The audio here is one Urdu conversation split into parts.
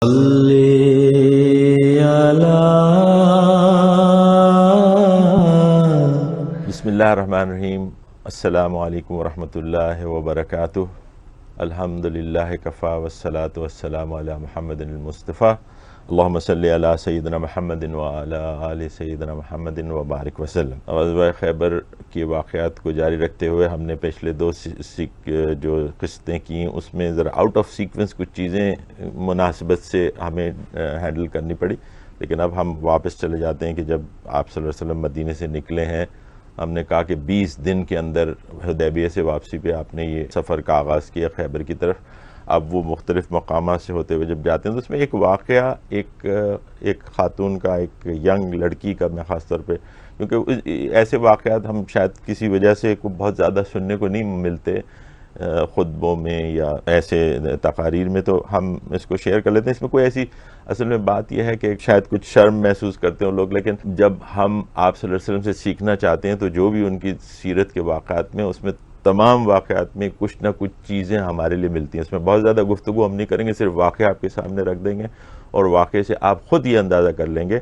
صلی علی بسم اللہ الرحمن الرحیم۔ السلام علیکم ورحمۃ اللہ وبرکاتہ۔ الحمد للہ کفا والصلاة والسلام علی محمد المصطفیٰ۔ اللہم صلی علی سیدنا محمد وعلی آل سیدنا محمد وبارک وسلم۔ غزوہ خیبر کے واقعات کو جاری رکھتے ہوئے ہم نے پچھلے دو جو قسطیں کیں اس میں ذرا آؤٹ آف سیکوینس کچھ چیزیں مناسبت سے ہمیں ہینڈل کرنی پڑی، لیکن اب ہم واپس چلے جاتے ہیں کہ جب آپ صلی اللہ علیہ وسلم مدینے سے نکلے ہیں، ہم نے کہا کہ 20 دن کے اندر حدیبیہ سے واپسی پہ آپ نے یہ سفر کا آغاز کیا خیبر کی طرف۔ اب وہ مختلف مقامات سے ہوتے ہوئے جب جاتے ہیں تو اس میں ایک واقعہ ایک خاتون کا، ایک ینگ لڑکی کا، میں خاص طور پہ کیونکہ ایسے واقعات ہم شاید کسی وجہ سے بہت زیادہ سننے کو نہیں ملتے خطبوں میں یا ایسے تقاریر میں، تو ہم اس کو شیئر کر لیتے ہیں۔ اس میں کوئی ایسی اصل میں بات یہ ہے کہ شاید کچھ شرم محسوس کرتے ہیں لوگ، لیکن جب ہم آپ صلی اللہ علیہ وسلم سے سیکھنا چاہتے ہیں تو جو بھی ان کی سیرت کے واقعات میں، اس میں تمام واقعات میں کچھ نہ کچھ چیزیں ہمارے لیے ملتی ہیں۔ اس میں بہت زیادہ گفتگو ہم نہیں کریں گے، صرف واقعہ آپ کے سامنے رکھ دیں گے اور واقعے سے آپ خود یہ اندازہ کر لیں گے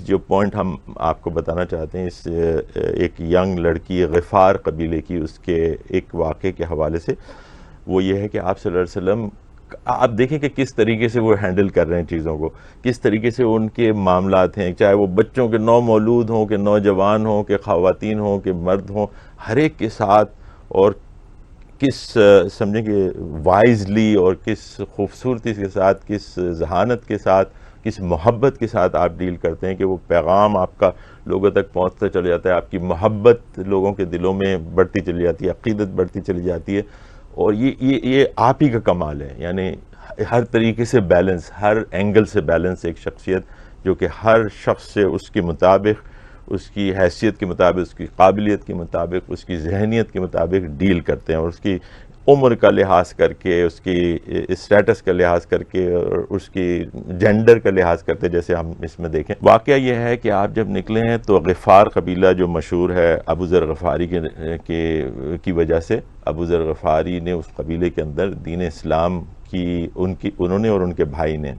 جو پوائنٹ ہم آپ کو بتانا چاہتے ہیں اس ایک ینگ لڑکی غفار قبیلے کی، اس کے ایک واقعے کے حوالے سے، وہ یہ ہے کہ آپ صلی اللہ علیہ وسلم آپ دیکھیں کہ کس طریقے سے وہ ہینڈل کر رہے ہیں چیزوں کو، کس طریقے سے ان کے معاملات ہیں، چاہے وہ بچوں کے نو مولود ہوں، کہ نوجوان ہوں، کہ خواتین ہوں، کہ مرد ہوں، ہر ایک کے ساتھ، اور کس سمجھیں کہ وائزلی اور کس خوبصورتی کے ساتھ، کس ذہانت کے ساتھ، کس محبت کے ساتھ آپ ڈیل کرتے ہیں کہ وہ پیغام آپ کا لوگوں تک پہنچتا چلا جاتا ہے، آپ کی محبت لوگوں کے دلوں میں بڑھتی چلی جاتی ہے، عقیدت بڑھتی چلی جاتی ہے، اور یہ آپ ہی کا کمال ہے۔ یعنی ہر طریقے سے بیلنس، ہر اینگل سے بیلنس، ایک شخصیت جو کہ ہر شخص سے اس کے مطابق، اس کی حیثیت کے مطابق، اس کی قابلیت کے مطابق، اس کی ذہنیت کے مطابق ڈیل کرتے ہیں، اور اس کی عمر کا لحاظ کر کے، اس کی اسٹیٹس کا لحاظ کر کے، اور اس کی جینڈر کا لحاظ کرتے، جیسے ہم اس میں دیکھیں۔ واقعہ یہ ہے کہ آپ جب نکلے ہیں تو غفار قبیلہ جو مشہور ہے ابو ذر غفاری کی وجہ سے، ابو ذر غفاری نے اس قبیلے کے اندر دین اسلام کی انہوں نے اور ان کے بھائی نے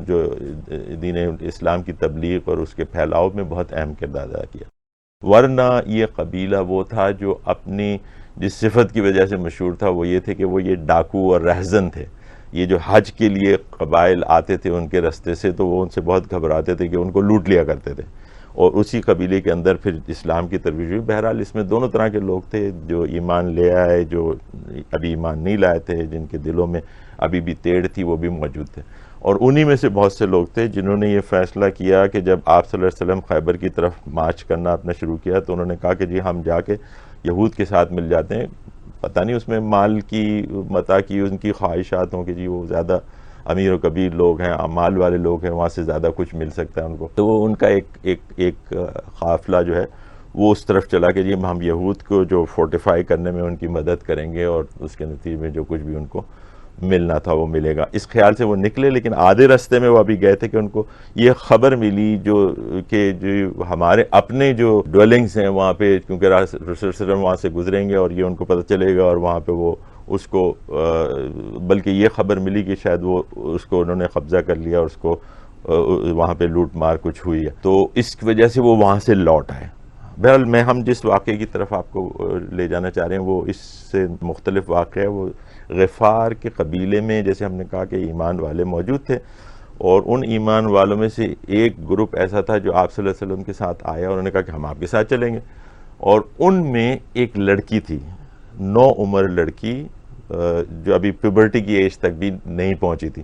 جو دین اسلام کی تبلیغ اور اس کے پھیلاؤ میں بہت اہم کردار ادا کیا، ورنہ یہ قبیلہ وہ تھا جو اپنی جس صفت کی وجہ سے مشہور تھا وہ یہ تھے کہ وہ یہ ڈاکو اور رہزن تھے۔ یہ جو حج کے لیے قبائل آتے تھے ان کے رستے سے تو وہ ان سے بہت گھبراتے تھے کہ ان کو لوٹ لیا کرتے تھے، اور اسی قبیلے کے اندر پھر اسلام کی ترویج ہوئی۔ بہرحال اس میں دونوں طرح کے لوگ تھے، جو ایمان لے آئے، جو ابھی ایمان نہیں لائے تھے، جن کے دلوں میں ابھی بھی تیڑ تھی، وہ بھی موجود تھے، اور انہی میں سے بہت سے لوگ تھے جنہوں نے یہ فیصلہ کیا کہ جب آپ صلی اللہ علیہ وسلم خیبر کی طرف مارچ کرنا اپنا شروع کیا تو انہوں نے کہا کہ جی ہم جا کے یہود کے ساتھ مل جاتے ہیں، پتہ نہیں اس میں مال کی متاع کی ان کی خواہشات ہوں کہ جی وہ زیادہ امیر و کبیر لوگ ہیں، مال والے لوگ ہیں، وہاں سے زیادہ کچھ مل سکتا ہے ان کو، تو وہ ان کا ایک قافلہ جو ہے وہ اس طرف چلا کہ جی ہم یہود کو جو فورٹیفائی کرنے میں ان کی مدد کریں گے، اور اس کے نتیجے میں جو کچھ بھی ان کو ملنا تھا وہ ملے گا، اس خیال سے وہ نکلے۔ لیکن آدھے رستے میں وہ ابھی گئے تھے کہ ان کو یہ خبر ملی جو ہمارے اپنے جو ڈویلنگز ہیں وہاں پہ، کیونکہ رسول صلی اللہ علیہ وسلم وہاں سے گزریں گے اور یہ ان کو پتہ چلے گا، اور وہاں پہ وہ اس کو بلکہ یہ خبر ملی کہ شاید وہ اس کو انہوں نے قبضہ کر لیا، اور اس کو وہاں پہ لوٹ مار کچھ ہوئی ہے، تو اس کی وجہ سے وہ وہاں سے لوٹ آئے۔ بہرحال ہم جس واقعے کی طرف آپ کو لے جانا چاہ رہے ہیں وہ اس سے مختلف واقعہ ہے۔ وہ غفار کے قبیلے میں، جیسے ہم نے کہا کہ ایمان والے موجود تھے، اور ان ایمان والوں میں سے ایک گروپ ایسا تھا جو آپ صلی اللہ علیہ وسلم کے ساتھ آیا، اور انہوں نے کہا کہ ہم آپ کے ساتھ چلیں گے، اور ان میں ایک لڑکی تھی، نو عمر لڑکی، جو ابھی پیوبرٹی کی ایج تک بھی نہیں پہنچی تھی۔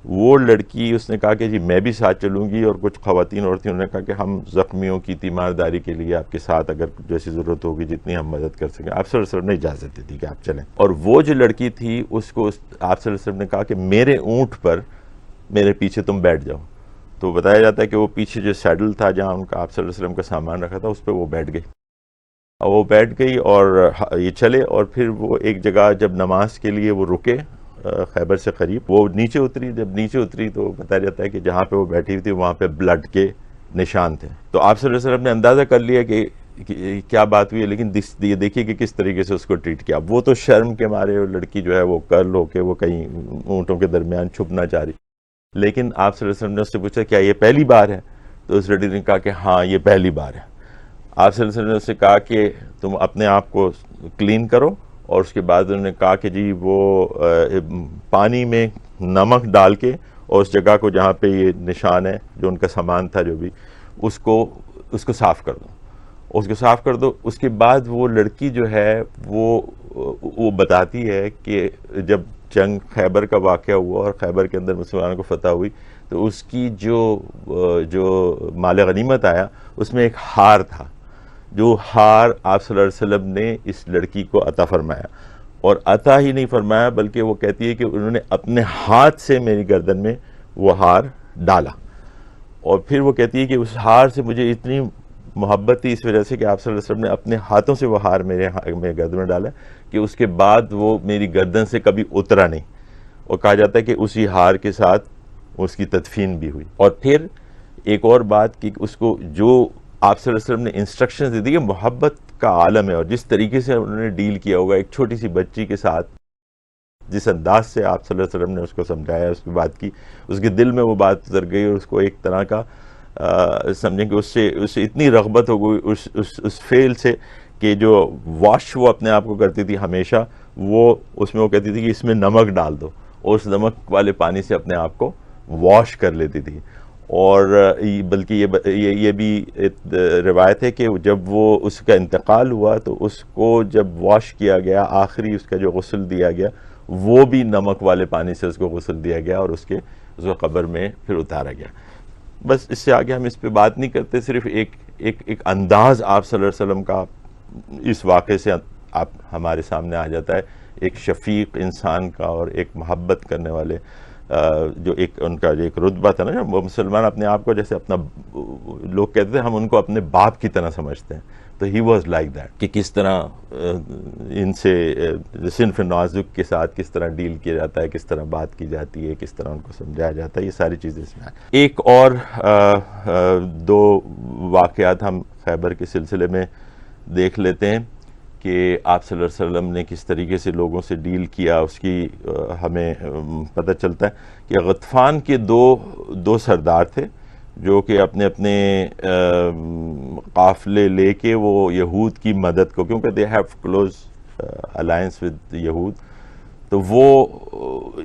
وہ لڑکی، اس نے کہا کہ جی میں بھی ساتھ چلوں گی، اور کچھ خواتین اور تھیں، انہوں نے کہا کہ ہم زخمیوں کی تیمارداری کے لیے آپ کے ساتھ اگر جیسی ضرورت ہوگی جتنی ہم مدد کر سکیں۔ آپ صلی اللہ علیہ وسلم نے اجازت دی تھی کہ آپ چلیں، اور وہ جو لڑکی تھی اس کو آپ صلی اللہ علیہ وسلم نے کہا کہ میرے اونٹ پر میرے پیچھے تم بیٹھ جاؤ، تو بتایا جاتا ہے کہ وہ پیچھے جو سیڈل تھا جہاں ان کا آپ صلی اللہ علیہ وسلم کا سامان رکھا تھا اس پہ وہ بیٹھ گئی، اور وہ بیٹھ گئی اور یہ چلے، اور پھر وہ ایک جگہ جب نماز کے لیے وہ رکے خیبر سے قریب، وہ نیچے اتری، جب نیچے اتری تو بتایا جاتا ہے کہ جہاں پہ وہ بیٹھی ہوئی تھی وہاں پہ بلڈ کے نشان تھے، تو آپ صلی اللہ علیہ وسلم نے اندازہ کر لیا کہ کیا بات ہوئی ہے، لیکن یہ دیکھیے کہ کس طریقے سے اس کو ٹریٹ کیا۔ وہ تو شرم کے مارے لڑکی جو ہے وہ کرل ہو کے وہ کہیں اونٹوں کے درمیان چھپنا چاہ رہی، لیکن آپ صلی اللہ علیہ وسلم نے اس سے پوچھا کیا یہ پہلی بار ہے؟ تو اس لڑکی نے کہا کہ ہاں یہ پہلی بار ہے۔ آپ صلی اللہ علیہ وسلم نے اس سے کہا کہ تم اپنے آپ کو کلین کرو، اور اس کے بعد انہوں نے کہا کہ جی وہ پانی میں نمک ڈال کے اور اس جگہ کو جہاں پہ یہ نشان ہے جو ان کا سامان تھا جو بھی اس کو صاف کر دو، اس کو صاف کر دو۔ اس کے بعد وہ لڑکی جو ہے وہ بتاتی ہے کہ جب جنگ خیبر کا واقعہ ہوا اور خیبر کے اندر مسلمانوں کو فتح ہوئی تو اس کی جو مال غنیمت آیا اس میں ایک ہار تھا، جو ہار آپ صلی اللہ علیہ وسلم نے اس لڑکی کو عطا فرمایا، اور عطا ہی نہیں فرمایا بلکہ وہ کہتی ہے کہ انہوں نے اپنے ہاتھ سے میری گردن میں وہ ہار ڈالا، اور پھر وہ کہتی ہے کہ اس ہار سے مجھے اتنی محبت تھی اس وجہ سے کہ آپ صلی اللہ علیہ وسلم نے اپنے ہاتھوں سے وہ ہار میرے گردن میں ڈالا کہ اس کے بعد وہ میری گردن سے کبھی اترا نہیں، اور کہا جاتا ہے کہ اسی ہار کے ساتھ اس کی تدفین بھی ہوئی۔ اور پھر ایک اور بات کہ اس کو جو آپ صلی اللہ علیہ وسلم نے انسٹرکشنز دی تھی کہ محبت کا عالم ہے، اور جس طریقے سے انہوں نے ڈیل کیا ہوگا ایک چھوٹی سی بچی کے ساتھ، جس انداز سے آپ صلی اللہ علیہ وسلم نے اس کو سمجھایا، اس کی بات کی، اس کے دل میں وہ بات اتر گئی، اور اس کو ایک طرح کا سمجھیں کہ اس سے اتنی رغبت ہو گئی اس فعل سے کہ جو واش وہ اپنے آپ کو کرتی تھی ہمیشہ، وہ اس میں وہ کہتی تھی کہ اس میں نمک ڈال دو، اور اس نمک والے پانی سے اپنے آپ کو واش کر لیتی تھی۔ اور بلکہ یہ بھی روایت ہے کہ جب وہ اس کا انتقال ہوا تو اس کو جب واش کیا گیا، آخری اس کا جو غسل دیا گیا وہ بھی نمک والے پانی سے اس کو غسل دیا گیا اور اس کو قبر میں پھر اتارا گیا۔ بس اس سے آگے ہم اس پہ بات نہیں کرتے، صرف ایک انداز آپ صلی اللہ علیہ وسلم کا اس واقعے سے آپ ہمارے سامنے آ جاتا ہے، ایک شفیق انسان کا اور ایک محبت کرنے والے جو ایک ان کا جو ایک رتبہ تھا نا، وہ مسلمان اپنے آپ کو جیسے اپنا، لوگ کہتے ہیں ہم ان کو اپنے باپ کی طرح سمجھتے ہیں، تو ہی واز لائک دیٹ، کہ کس طرح ان سے صنف نازک کے ساتھ کس طرح ڈیل کیا جاتا ہے، کس طرح بات کی جاتی ہے، کس طرح ان کو سمجھایا جاتا ہے، یہ ساری چیزیں اس میں آئیں۔ ایک اور دو واقعات ہم خیبر کے سلسلے میں دیکھ لیتے ہیں کہ آپ صلی اللہ علیہ وسلم نے کس طریقے سے لوگوں سے ڈیل کیا، اس کی ہمیں پتہ چلتا ہے کہ غطفان کے دو سردار تھے جو کہ اپنے قافلے لے کے وہ یہود کی مدد کو، کیونکہ they have close alliance with یہود، تو وہ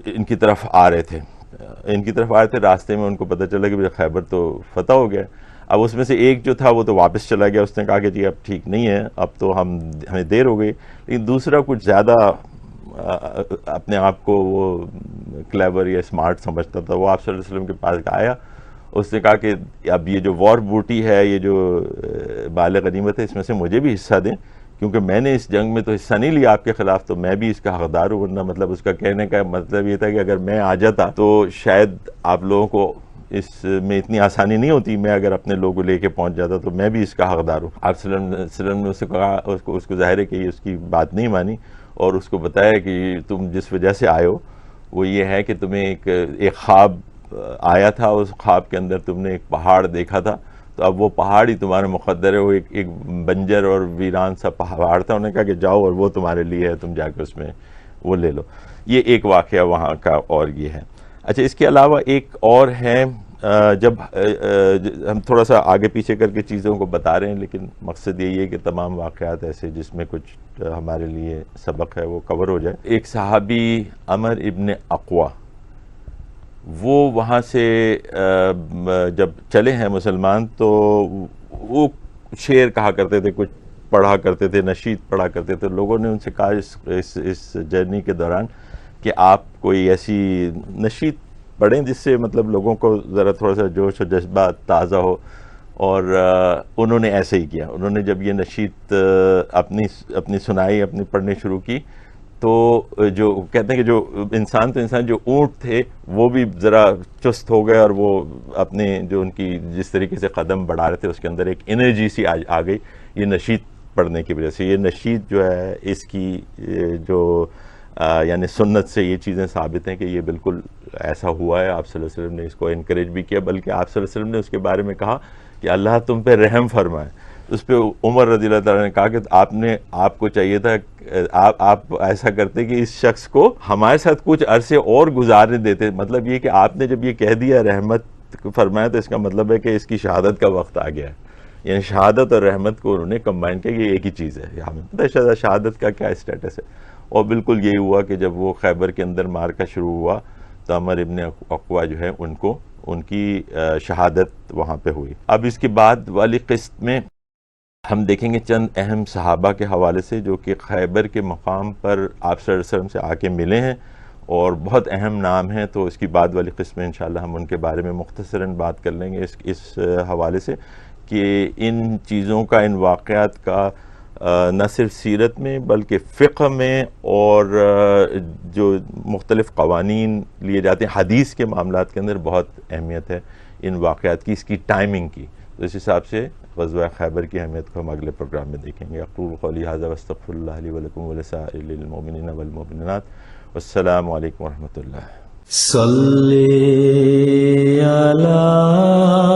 ان کی طرف آ رہے تھے، راستے میں ان کو پتہ چلا کہ خیبر تو فتح ہو گیا۔ اب اس میں سے ایک جو تھا وہ تو واپس چلا گیا، اس نے کہا کہ جی اب ٹھیک نہیں ہے، اب تو ہمیں دیر ہو گئی، لیکن دوسرا کچھ زیادہ اپنے آپ کو وہ کلیور یا اسمارٹ سمجھتا تھا، وہ آپ صلی اللہ علیہ وسلم کے پاس آیا، اس نے کہا کہ اب یہ جو وار بوٹی ہے، یہ جو مال غنیمت ہے، اس میں سے مجھے بھی حصہ دیں، کیونکہ میں نے اس جنگ میں تو حصہ نہیں لیا آپ کے خلاف، تو میں بھی اس کا حقدار ہوں۔ ورنہ مطلب اس کا کہنے کا مطلب یہ تھا کہ اگر میں آ جاتا تو شاید آپ لوگوں کو اس میں اتنی آسانی نہیں ہوتی، میں اگر اپنے لوگوں لے کے پہنچ جاتا تو میں بھی اس کا حقدار ہوں۔ آپ صلی اللہ علیہ وسلم نے اسے کہا، اس کو ظاہر ہے کہ اس کی بات نہیں مانی، اور اس کو بتایا کہ تم جس وجہ سے آئے ہو وہ یہ ہے کہ تمہیں ایک خواب آیا تھا، اس خواب کے اندر تم نے ایک پہاڑ دیکھا تھا، تو اب وہ پہاڑ ہی تمہارا مقدر ہے، وہ ایک بنجر اور ویران سا پہاڑ تھا، انہوں نے کہا کہ جاؤ اور وہ تمہارے لیے ہے، تم جا کے اس میں وہ لے لو۔ یہ ایک واقعہ وہاں کا، اور یہ ہے۔ اچھا، اس کے علاوہ ایک اور ہے، جب ہم تھوڑا سا آگے پیچھے کر کے چیزوں کو بتا رہے ہیں، لیکن مقصد یہی ہے کہ تمام واقعات ایسے جس میں کچھ ہمارے لیے سبق ہے وہ کور ہو جائے۔ ایک صحابی عمر ابن اقوا، وہ وہاں سے جب چلے ہیں مسلمان تو وہ شعر کہا کرتے تھے، کچھ پڑھا کرتے تھے، نشید پڑھا کرتے تھے۔ لوگوں نے ان سے کہا اس جرنی کے دوران کہ آپ کوئی ایسی نشید پڑھیں جس سے مطلب لوگوں کو ذرا تھوڑا سا جوش و جذبہ تازہ ہو، اور انہوں نے ایسے ہی کیا۔ انہوں نے جب یہ نشید اپنی سنائی، اپنی پڑھنی شروع کی، تو جو کہتے ہیں کہ جو انسان جو اونٹ تھے وہ بھی ذرا چست ہو گئے، اور وہ اپنے جو ان کی جس طریقے سے قدم بڑھا رہے تھے اس کے اندر ایک انرجی سی آ گئی، یہ نشید پڑھنے کی وجہ سے۔ یہ نشید جو ہے، اس کی جو یعنی سنت سے یہ چیزیں ثابت ہیں کہ یہ بالکل ایسا ہوا ہے۔ آپ صلی اللہ علیہ وسلم نے اس کو انکریج بھی کیا، بلکہ آپ صلی اللہ علیہ وسلم نے اس کے بارے میں کہا کہ اللہ تم پہ رحم فرمائے۔ اس پہ عمر رضی اللہ تعالیٰ نے کہا کہ آپ کو چاہیے تھا آپ ایسا کرتے کہ اس شخص کو ہمارے ساتھ کچھ عرصے اور گزارنے دیتے. مطلب یہ کہ آپ نے جب یہ کہہ دیا رحمت فرمایا تو اس کا مطلب ہے کہ اس کی شہادت کا وقت آ گیا ہے. یعنی شہادت اور رحمت کو انہوں نے کمبائن کیا کہ ایک ہی چیز ہے. ہمیں پتہ ہے شہادت کا کیا اسٹیٹس ہے. اور بالکل یہی ہوا کہ جب وہ خیبر کے اندر مارکا شروع ہوا تو عمر ابن عقوہ جو ہے ان کی شہادت وہاں پہ ہوئی. اب اس کے بعد والی قسط میں ہم دیکھیں گے چند اہم صحابہ کے حوالے سے جو کہ خیبر کے مقام پر آپ صلی اللہ علیہ وسلم سے آ کے ملے ہیں اور بہت اہم نام ہیں. تو اس کی بعد والی قسط میں انشاءاللہ ہم ان کے بارے میں مختصراً بات کر لیں گے اس حوالے سے کہ ان چیزوں کا، ان واقعات کا نہ صرف سیرت میں بلکہ فقہ میں اور جو مختلف قوانین لیے جاتے ہیں حدیث کے معاملات کے اندر بہت اہمیت ہے ان واقعات کی، اس کی ٹائمنگ کی. تو اس حساب سے غزوہ خیبر کی اہمیت کو ہم اگلے پروگرام میں دیکھیں گے. اقول قولی ھذا واستغفر اللہ لی ولکم ولسائر المؤمنین والمؤمنات. والسلام علیکم ورحمۃ اللہ. صلی علی